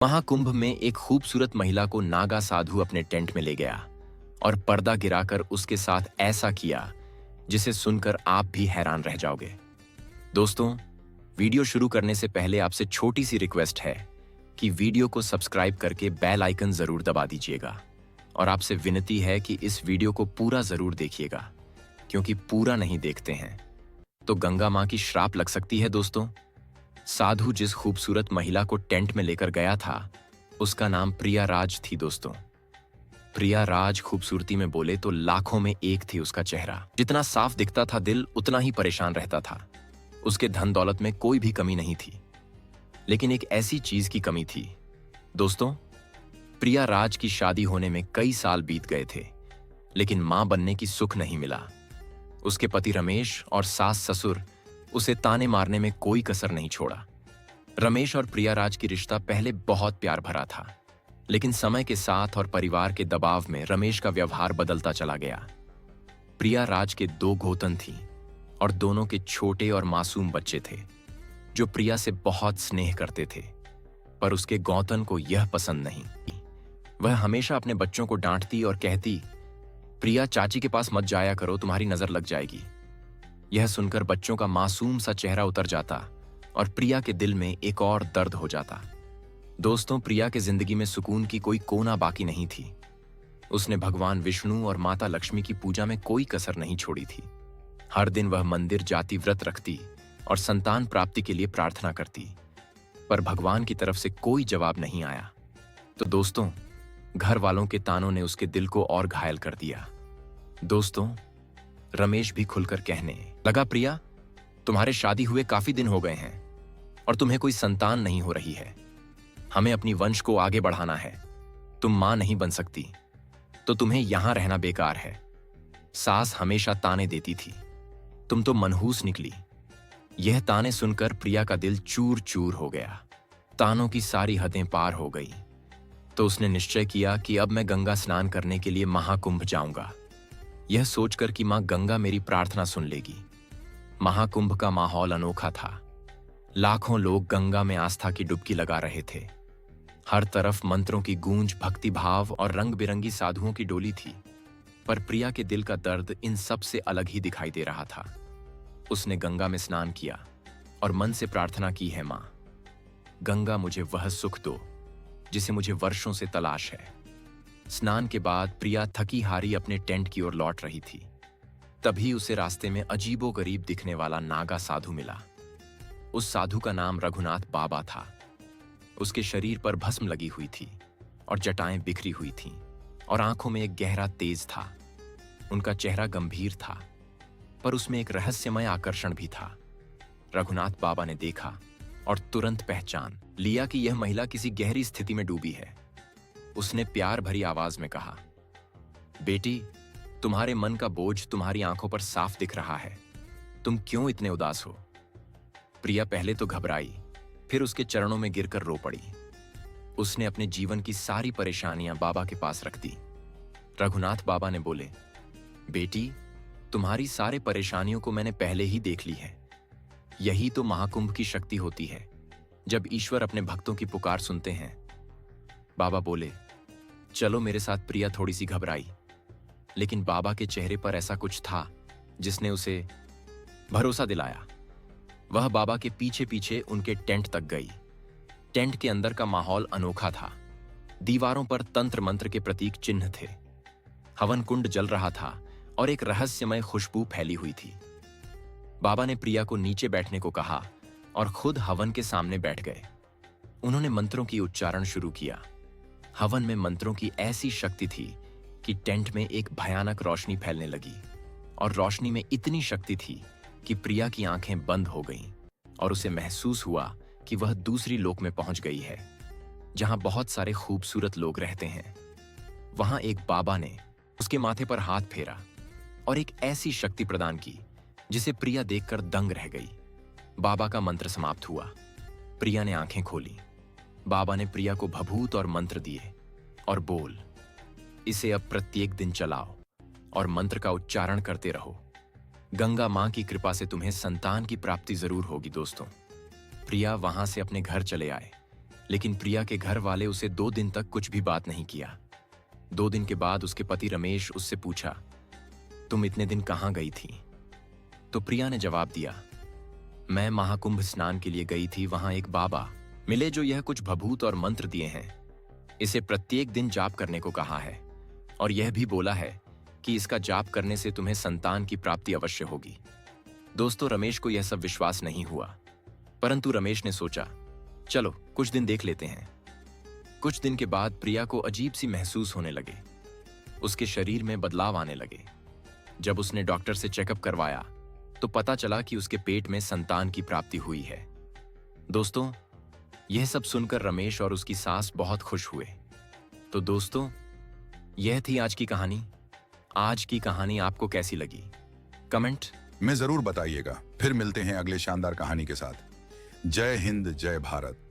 महाकुंभ में एक खूबसूरत महिला को नागा साधु अपने टेंट में ले गया और पर्दा गिराकर उसके साथ ऐसा किया जिसे सुनकर आप भी हैरान रह जाओगे। दोस्तों, वीडियो शुरू करने से पहले आपसे छोटी सी रिक्वेस्ट है कि वीडियो को सब्सक्राइब करके बेल आइकन जरूर दबा दीजिएगा और आपसे विनती है कि इस वीडियो को पूरा जरूर देखिएगा, क्योंकि पूरा नहीं देखते हैं तो गंगा मां की श्राप लग सकती है। दोस्तों, साधु जिस खूबसूरत महिला को टेंट में लेकर गया था उसका नाम प्रिया राज थी। दोस्तों, प्रिया राज खूबसूरती में बोले तो लाखों में एक थी उसका चेहरा। जितना साफ दिखता था दिल, उतना ही परेशान रहता था। उसके धन दौलत में कोई भी कमी नहीं थी, लेकिन एक ऐसी चीज की कमी थी। दोस्तों, प्रिया राज की शादी होने में कई साल बीत गए थे, लेकिन मां बनने की सुख नहीं मिला। उसके पति रमेश और सास ससुर उसे ताने मारने में कोई कसर नहीं छोड़ा। रमेश और प्रिया राज की रिश्ता पहले बहुत प्यार भरा था, लेकिन समय के साथ और परिवार के दबाव में रमेश का व्यवहार बदलता चला गया। प्रिया राज के 2 गोतन थी और दोनों के छोटे और मासूम बच्चे थे जो प्रिया से बहुत स्नेह करते थे, पर उसके गौतन को यह पसंद नहीं। वह हमेशा अपने बच्चों को डांटती और कहती, प्रिया चाची के पास मत जाया करो, तुम्हारी नजर लग जाएगी। यह सुनकर बच्चों का मासूम सा चेहरा उतर जाता और प्रिया के दिल में एक और दर्द हो जाता। दोस्तों, प्रिया के जिंदगी में सुकून की कोई कोना बाकी नहीं थी। उसने भगवान विष्णु और माता लक्ष्मी की पूजा में कोई कसर नहीं छोड़ी थी। हर दिन वह मंदिर जाती, व्रत रखती और संतान प्राप्ति के लिए प्रार्थना करती, पर भगवान की तरफ से कोई जवाब नहीं आया। तो दोस्तों, घर वालों के तानों ने उसके दिल को और घायल कर दिया। दोस्तों, रमेश भी खुलकर कहने लगा, प्रिया, तुम्हारे शादी हुए काफी दिन हो गए हैं और तुम्हें कोई संतान नहीं हो रही है। हमें अपनी वंश को आगे बढ़ाना है। तुम मां नहीं बन सकती तो तुम्हें यहां रहना बेकार है। सास हमेशा ताने देती थी, तुम तो मनहूस निकली। यह ताने सुनकर प्रिया का दिल चूर चूर हो गया। तानों की सारी हदें पार हो गई तो उसने निश्चय किया कि अब मैं गंगा स्नान करने के लिए महाकुंभ जाऊंगा, यह सोचकर कि मां गंगा मेरी प्रार्थना सुन लेगी। महाकुंभ का माहौल अनोखा था। लाखों लोग गंगा में आस्था की डुबकी लगा रहे थे। हर तरफ मंत्रों की गूंज, भक्ति भाव और रंग बिरंगी साधुओं की डोली थी, पर प्रिया के दिल का दर्द इन सब से अलग ही दिखाई दे रहा था। उसने गंगा में स्नान किया और मन से प्रार्थना की है, मां गंगा, मुझे वह सुख दो जिसे मुझे वर्षों से तलाश है। स्नान के बाद प्रिया थकी हारी अपने टेंट की ओर लौट रही थी। तभी उसे रास्ते में अजीबोगरीब दिखने वाला नागा साधु मिला। उस साधु का नाम रघुनाथ बाबा था। उसके शरीर पर भस्म लगी हुई थी और जटाएं बिखरी हुई थीं और आंखों में एक गहरा तेज था। उनका चेहरा गंभीर था, पर उसमें एक रहस्यमय आकर्षण भी था। रघुनाथ बाबा ने देखा और तुरंत पहचान लिया कि यह महिला किसी गहरी स्थिति में डूबी है। उसने प्यार भरी आवाज में कहा, बेटी, तुम्हारे मन का बोझ तुम्हारी आंखों पर साफ दिख रहा है। तुम क्यों इतने उदास हो? प्रिया पहले तो घबराई, फिर उसके चरणों में गिरकर रो पड़ी। उसने अपने जीवन की सारी परेशानियां बाबा के पास रख दी। रघुनाथ बाबा ने बोले, बेटी, तुम्हारी सारे परेशानियों को मैंने पहले ही देख ली है। यही तो महाकुंभ की शक्ति होती है, जब ईश्वर अपने भक्तों की पुकार सुनते हैं। बाबा बोले, चलो मेरे साथ। प्रिया थोड़ी सी घबराई, लेकिन बाबा के चेहरे पर ऐसा कुछ था जिसने उसे भरोसा दिलाया। वह बाबा के पीछे पीछे उनके टेंट तक गई। टेंट के अंदर का माहौल अनोखा था। दीवारों पर तंत्र मंत्र के प्रतीक चिन्ह थे। हवन कुंड जल रहा था और एक रहस्यमय खुशबू फैली हुई थी। बाबा ने प्रिया को नीचे बैठने को कहा और खुद हवन के सामने बैठ गए। उन्होंने मंत्रों की उच्चारण शुरू किया। हवन में मंत्रों की ऐसी शक्ति थी कि टेंट में एक भयानक रोशनी फैलने लगी और रोशनी में इतनी शक्ति थी कि प्रिया की आंखें बंद हो गईं और उसे महसूस हुआ कि वह दूसरी लोक में पहुंच गई है, जहां बहुत सारे खूबसूरत लोग रहते हैं। वहां एक बाबा ने उसके माथे पर हाथ फेरा और एक ऐसी शक्ति प्रदान की जिसे प्रिया देखकर दंग रह गई। बाबा का मंत्र समाप्त हुआ। प्रिया ने आंखें खोली। बाबा ने प्रिया को भभूत और मंत्र दिए और बोल, इसे अब प्रत्येक दिन चलाओ और मंत्र का उच्चारण करते रहो। गंगा मां की कृपा से तुम्हें संतान की प्राप्ति जरूर होगी। दोस्तों, प्रिया वहां से अपने घर चले आए, लेकिन प्रिया के घर वाले उसे 2 दिन तक कुछ भी बात नहीं किया। 2 दिन के बाद उसके पति रमेश उससे पूछा, तुम इतने दिन कहाँ गई थी? तो प्रिया ने जवाब दिया, मैं महाकुंभ स्नान के लिए गई थी। वहां एक बाबा मिले जो यह कुछ भभूत और मंत्र दिए हैं। इसे प्रत्येक दिन जाप करने को कहा है और यह भी बोला है कि इसका जाप करने से तुम्हें संतान की प्राप्ति अवश्य होगी। दोस्तों, रमेश को यह सब विश्वास नहीं हुआ, परंतु रमेश ने सोचा, चलो कुछ दिन देख लेते हैं। कुछ दिन के बाद प्रिया को अजीब सी महसूस होने लगे। उसके शरीर में बदलाव आने लगे। जब उसने डॉक्टर से चेकअप करवाया तो पता चला कि उसके पेट में संतान की प्राप्ति हुई है। दोस्तों, यह सब सुनकर रमेश और उसकी सास बहुत खुश हुए। तो दोस्तों, यह थी आज की कहानी। आज की कहानी आपको कैसी लगी? कमेंट में जरूर बताइएगा। फिर मिलते हैं अगले शानदार कहानी के साथ। जय हिंद, जय भारत।